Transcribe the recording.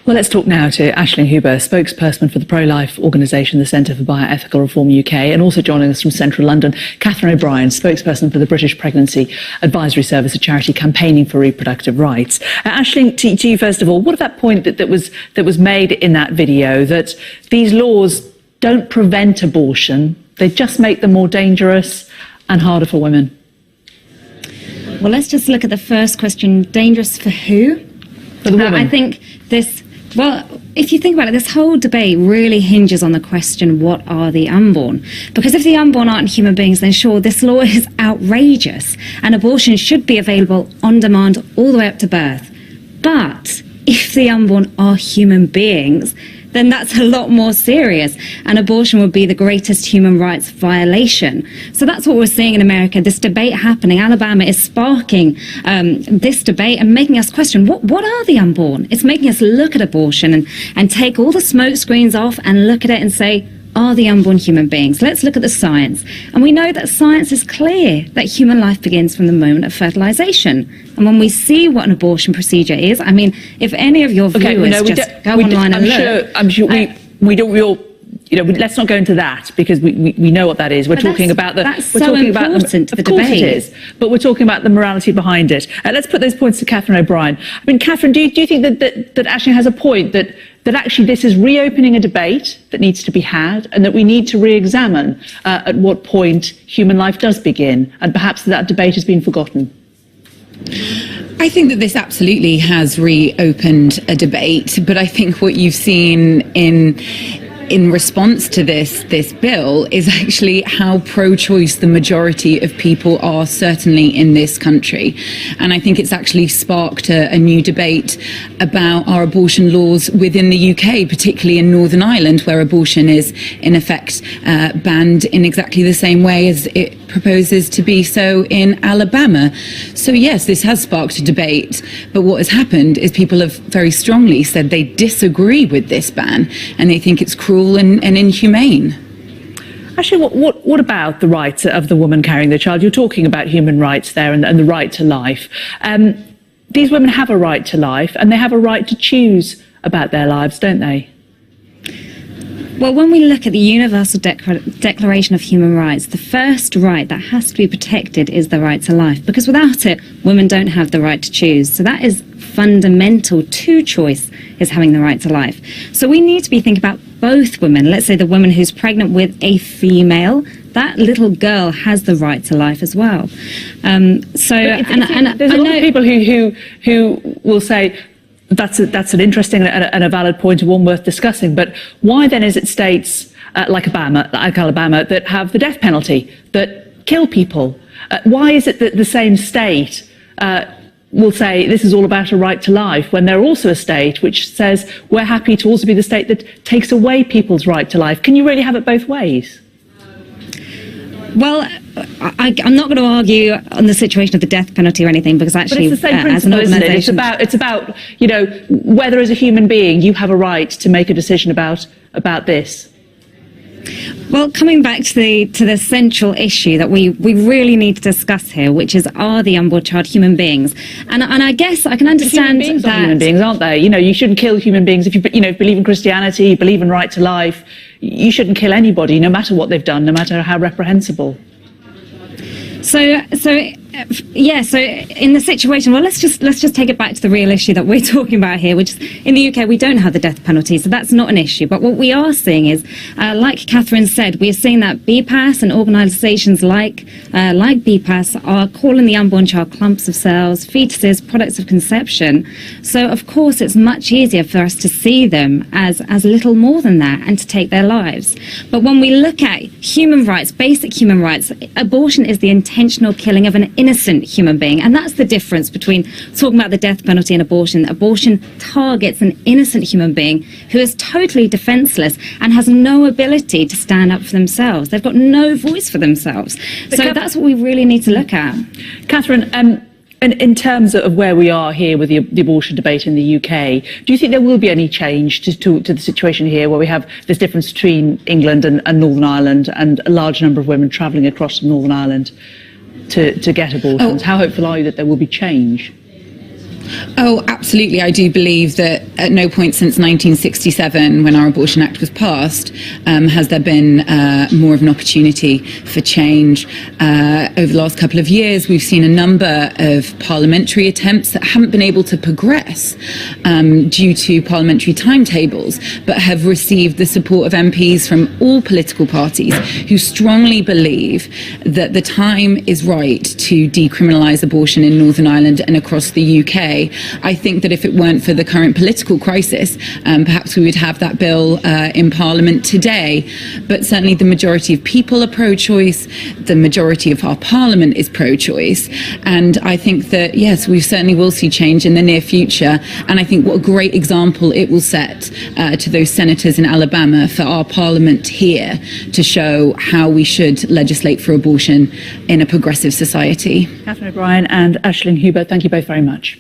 Well, let's talk now to Aisling Huber, spokesperson for the pro-life organisation, the Centre for Bioethical Reform UK, and also joining us from central London, Catherine O'Brien, spokesperson for the British Pregnancy Advisory Service, a charity campaigning for reproductive rights. Aisling, to you first of all, what of that point that was made in that video, that these laws don't prevent abortion, they just make them more dangerous and harder for women? Well, let's just look at the first question. Dangerous for who? For the woman. I think well, if you think about it, this whole debate really hinges on the question, what are the unborn? Because if the unborn aren't human beings, then sure, this law is outrageous and abortion should be available on demand all the way up to birth. But if the unborn are human beings, then that's a lot more serious, and abortion would be the greatest human rights violation. So that's what we're seeing in America, this debate happening. Alabama is sparking this debate and making us question, what are the unborn? It's making us look at abortion and take all the smoke screens off and look at it and say, are the unborn human beings? Let's look at the science. And we know that science is clear that human life begins from the moment of fertilization. And when we see what an abortion procedure is, I mean, if any of your viewers go online and look. I'm sure we don't all, let's not go into that, because we know what that is. We're talking about the. That's so important to the debate. Of course it is, but we're talking about the morality behind it. Let's put those points to Catherine O'Brien. I mean, Catherine, do you think that Aisling has a point that actually this is reopening a debate that needs to be had, and that we need to re-examine at what point human life does begin, and perhaps that debate has been forgotten? I think that this absolutely has reopened a debate, but I think what you've seen in response to this bill is actually how pro-choice the majority of people are, certainly in this country. And I think it's actually sparked a new debate about our abortion laws within the UK, particularly in Northern Ireland, where abortion is in effect banned in exactly the same way as it proposes to be so in Alabama. So yes, this has sparked a debate, but what has happened is people have very strongly said they disagree with this ban and they think it's cruel and inhumane. Actually, what about the rights of the woman carrying the child? You're talking about human rights there and the right to life. These women have a right to life, and they have a right to choose about their lives, don't they? Well, when we look at the Universal Declaration of Human Rights, the first right that has to be protected is the right to life, because without it, women don't have the right to choose. So that is fundamental to choice, is having the right to life. So we need to be thinking about both women. Let's say the woman who's pregnant with a female, that little girl has the right to life as well. There's a lot of people who will say, that's an interesting and a valid point, and one worth discussing. But why then is it states like Alabama that have the death penalty, that kill people? Why is it that the same state will say this is all about a right to life, when they're also a state which says we're happy to also be the state that takes away people's right to life? Can you really have it both ways? Well, I'm not going to argue on the situation of the death penalty or anything, because actually, but it's the same principle, isn't it? It's about whether as a human being you have a right to make a decision about this. Well, coming back to the central issue that we really need to discuss here, which is, are the unborn child human beings? And I guess I can understand human beings that are human beings, aren't they? You shouldn't kill human beings if you believe in Christianity, you believe in right to life. You shouldn't kill anybody, no matter what they've done, no matter how reprehensible. So in the situation, well, let's just take it back to the real issue that we're talking about here, which is in the UK we don't have the death penalty, so that's not an issue. But what we are seeing is, like Catherine said, we're seeing that BPAS and organisations like BPAS are calling the unborn child clumps of cells, fetuses, products of conception. So of course it's much easier for us to see them as little more than that and to take their lives. But when we look at human rights, basic human rights, abortion is the intentional killing of an innocent human being, and that's the difference between talking about the death penalty and abortion. Abortion targets an innocent human being who is totally defenseless and has no ability to stand up for themselves. They've got no voice for themselves. So that's what we really need to look at. Catherine, in terms of where we are here with the abortion debate in the UK, do you think there will be any change to the situation here, where we have this difference between England and Northern Ireland, and a large number of women travelling across from Northern Ireland to get abortions? How hopeful are you that there will be change? Oh, absolutely. I do believe that at no point since 1967, when our Abortion Act was passed, has there been more of an opportunity for change. Over the last couple of years, we've seen a number of parliamentary attempts that haven't been able to progress due to parliamentary timetables, but have received the support of MPs from all political parties who strongly believe that the time is right to decriminalise abortion in Northern Ireland and across the UK. I think that if it weren't for the current political crisis, perhaps we would have that bill in Parliament today. But certainly the majority of people are pro-choice, the majority of our Parliament is pro-choice. And I think that, yes, we certainly will see change in the near future. And I think what a great example it will set to those senators in Alabama for our Parliament here to show how we should legislate for abortion in a progressive society. Catherine O'Brien and Aisling Huber, thank you both very much.